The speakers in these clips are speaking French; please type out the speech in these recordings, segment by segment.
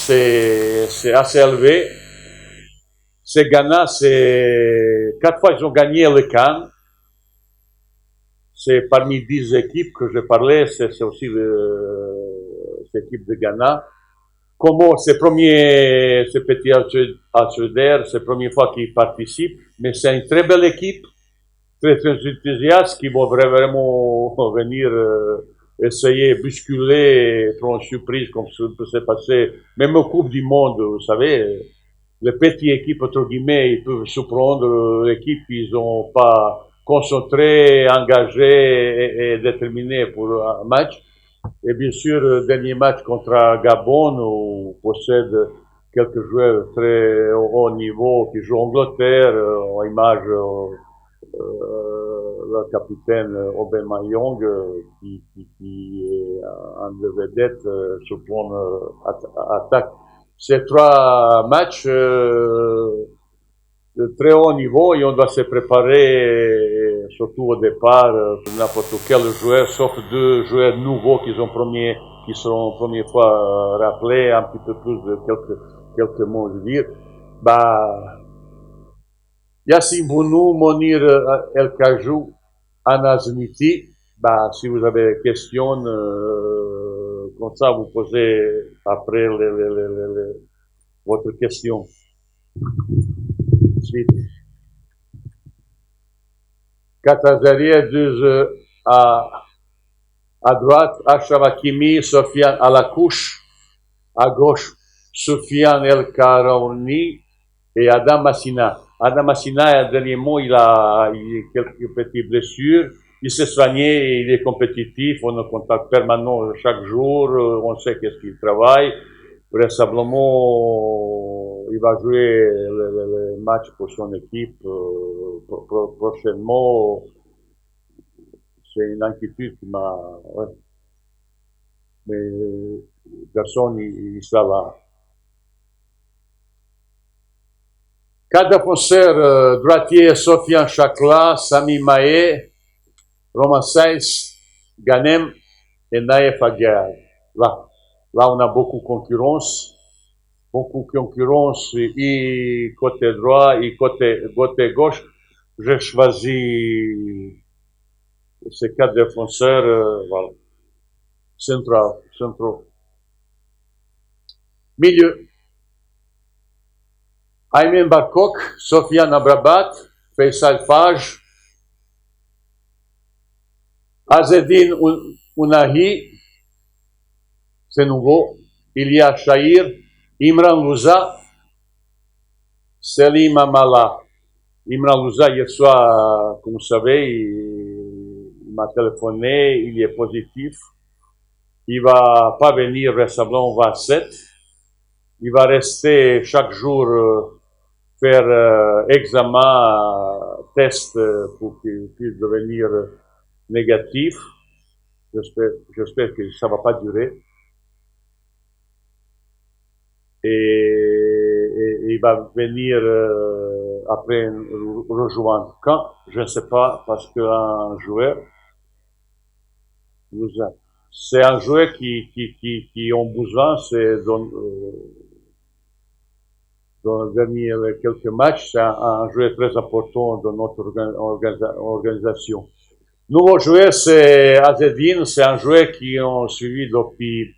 c'est assez élevé. C'est Ghana, c'est 4 fois ils ont gagné le CAN. C'est parmi 10 équipes que je parlais, c'est aussi l'équipe de Ghana. Como c'est petit Alceder, c'est la première fois qu'ils participent, mais c'est une très belle équipe, très enthousiaste, qui vont vraiment venir essayer de bousculer et prendre une surprise comme ça peut se passer, même aux Coupes du Monde, vous savez, les petites équipes, entre guillemets, ils peuvent surprendre l'équipe, ils n'ont pas concentré, engagé et déterminé pour un match. Et bien sûr, le dernier match contre Gabon, où on possède quelques joueurs très haut niveau qui jouent en Angleterre, en image le capitaine Aubameyang, qui est un de vedettes sur le plan attaque. Ces 3 matchs de très haut niveau et on doit se préparer, surtout au départ, pour n'importe quel joueur, sauf 2 joueurs nouveaux qui seront première fois rappelés, un petit peu plus de quelques mots de dire. Yassim Bounou, Monir El Kajou, Anas Niti. Si vous avez des questions, comme ça, vous posez après votre question. Suite. Katazaria disent à droite, Achraf Hakimi, Sofiane Alakouche, à gauche, Soufiane El Karaouni et Adam Massina. Adam Massina, dernier mot, il a quelques petites blessures. Il s'est soigné, il est compétitif, on est en contact permanent chaque jour, on sait qu'est-ce qu'il travaille. Vraisemblablement, il va jouer le match pour son équipe prochainement. C'est une inquiétude qui m'a... Ouais. Mais personne, il sera là. 4 défenseurs, droitier, Sofiane Chakla, Sami Maé, Roman Saïs, Ganem et Naïf Aguiar. Là, on a beaucoup de concurrence. Et côté droit et côté gauche. J'ai choisi ces 4 défenseurs, voilà. Centraux. Milieu. Aymen Barkok, Sofiane Abrabat, Faisal Faj, Azedine Ounahi, c'est nouveau, Ilia Shahir, Imran Louza, Selim Amala. Imran Louza, hier soir, comme vous savez, il m'a téléphoné, il est positif. Il va pas venir vraisemblablement au 27. Il va rester chaque jour faire examen, test pour qu'il puisse devenir négatif. J'espère que ça va pas durer. Et il va venir après rejoindre. Quand? Je ne sais pas, parce qu'un joueur, c'est un joueur qui ont besoin, c'est dans les derniers quelques matchs, c'est un joueur très important dans notre organisation. Nouveau joueur, c'est Azedine, c'est un joueur qui ont suivi depuis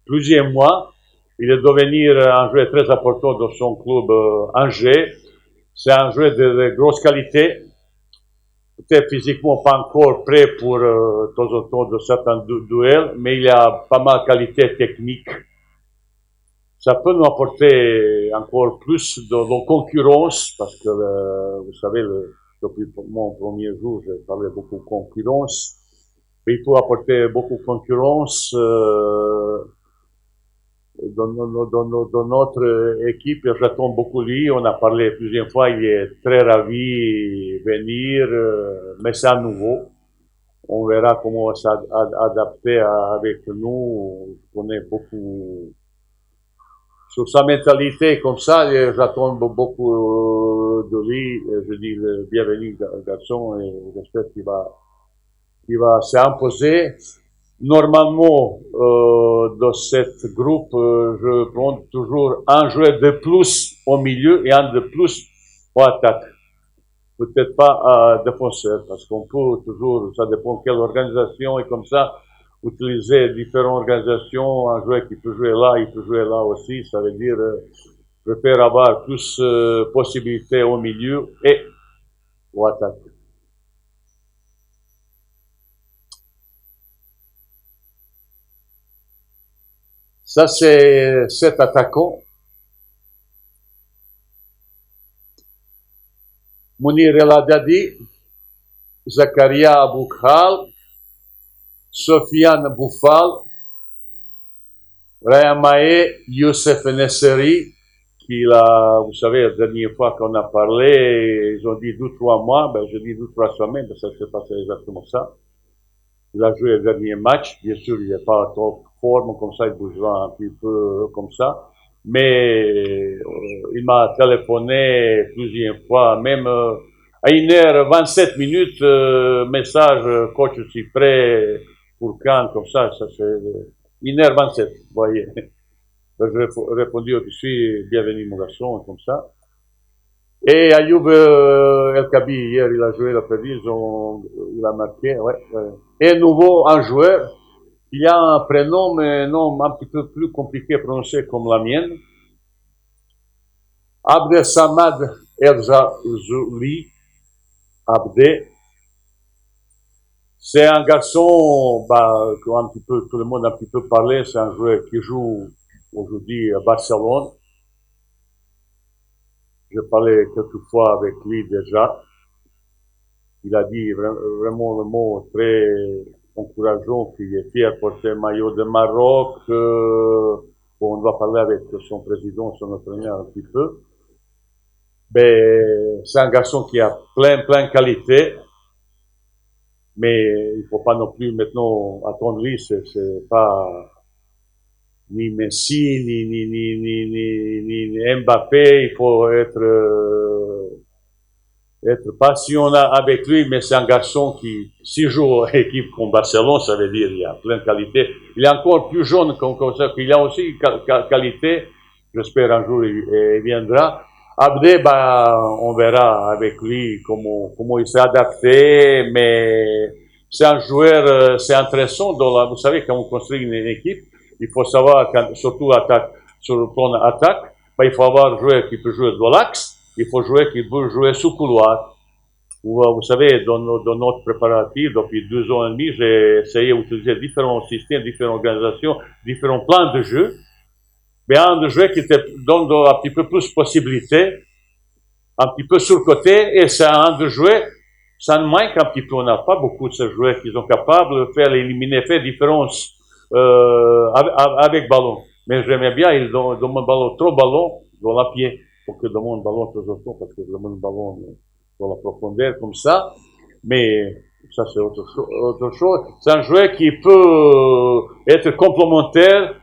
plusieurs mois. Il est devenu un joueur très important dans son club Angers. C'est un joueur de grosse qualité. Peut-être physiquement pas encore prêt pour de temps en temps de certains duels, mais il a pas mal de qualité technique. Ça peut nous apporter encore plus de concurrence, parce que, vous savez, depuis mon premier jour, j'ai parlé beaucoup de concurrence. Il peut apporter beaucoup de concurrence dans notre équipe. J'attends beaucoup lui. On a parlé plusieurs fois. Il est très ravi de venir, mais c'est à nouveau. On verra comment on va s'adapter avec nous. Je connais beaucoup sur sa mentalité comme ça. J'attends beaucoup de lui. Je dis le bienvenu garçon et j'espère qu'il va s'imposer. Normalement, dans cette groupe, je prends toujours un joueur de plus au milieu et un de plus en attaque. Peut-être pas à défenseur, parce qu'on peut toujours, ça dépend quelle organisation, et comme ça, utiliser différentes organisations, un joueur qui peut jouer là, il peut jouer là aussi, ça veut dire, je préfère avoir plus possibilités au milieu et au attaque. Ça, c'est 7 attaquants. Mounir El Haddadi, Zakaria Aboukhal, Sofiane Boufal, Raya Maé, Youssef Nesseri, qui là, vous savez, la dernière fois qu'on a parlé, ils ont dit 2-3 mois, ben je dis 2-3 semaines, ben ça s'est passé exactement ça. Il a joué le dernier match, bien sûr, il n'est pas trop forme, comme ça, il bougera un petit peu comme ça. Mais il m'a téléphoné plusieurs fois, même à 1h27 minutes, message, coach, je suis prêt pour Cannes, comme ça c'est 1h27, vous voyez. J'ai répondu tout de suite, bienvenue mon garçon, comme ça. Et Ayoub El Kabi, hier, il a joué, il a perdu, il a marqué, ouais. Et nouveau, un joueur, il a un prénom, mais non, un petit peu plus compliqué à prononcer comme la mienne. Abdel Samad El Zazouli, Abdé. C'est un garçon, bah, un petit peu, tout le monde a un petit peu parlé, c'est un joueur qui joue aujourd'hui à Barcelone. J'ai parlé quelques fois avec lui déjà. Il a dit vraiment le mot très encourageant qu'il est fier de porter le maillot de Maroc. Bon, on va parler avec son président, son entraîneur un petit peu. Mais c'est un garçon qui a plein de qualités. Mais il faut pas non plus maintenant attendre lui, c'est pas ni Messi, ni Mbappé, il faut être patient avec lui, mais c'est un garçon qui, s'il joue à équipe comme Barcelone, ça veut dire qu'il a plein de qualités. Il est encore plus jeune comme ça, il a aussi qualité. J'espère un jour il viendra. Abdé, bah, on verra avec lui comment il s'est adapté, mais c'est un joueur, c'est intéressant. Vous savez, quand on construit une équipe, il faut savoir, surtout sur le plan attaque, bah, il faut avoir un joueur qui peut jouer dans l'axe, il faut jouer qui peut jouer sous couloir. Vous savez, dans notre préparatif, depuis 2 ans et demi, j'ai essayé d'utiliser différents systèmes, différentes organisations, différents plans de jeu. Mais un de jeu qui te donne un petit peu plus de possibilités, un petit peu sur le côté, et c'est un de jouer, ça nous manque un petit peu. On n'a pas beaucoup de ces joueurs qui sont capables de faire faire différence avec ballon. Mais j'aimais bien, ils donnent ballon, trop ballon dans la pied, pour que demande ballon de temps en temps, parce que je demande ballon dans la profondeur comme ça. Mais ça, c'est autre chose. C'est un joueur qui peut être complémentaire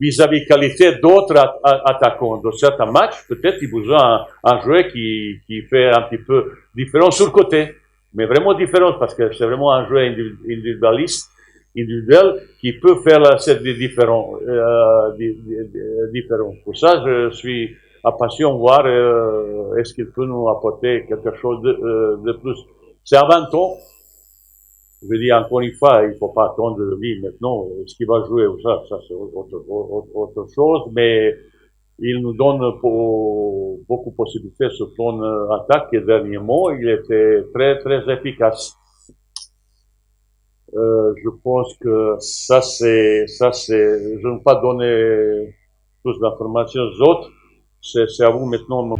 vis-à-vis qualité d'autres attaquants. Dans certains matchs, peut-être il besoin un joueur qui fait un petit peu différent sur le côté, mais vraiment différent, parce que c'est vraiment un joueur individualiste, individuel, qui peut faire cette différence. Pour ça, je suis impatient de voir est-ce qu'il peut nous apporter quelque chose de plus. C'est à 20 ans. Je dis encore une fois, il ne faut pas attendre de lui maintenant. Ce qu'il va jouer, ça c'est autre chose, mais il nous donne beaucoup de possibilités sur le plan attaque et dernièrement, il était très efficace. Je pense que ça c'est, je ne vais pas donner plus d'informations aux autres. C'est à vous maintenant.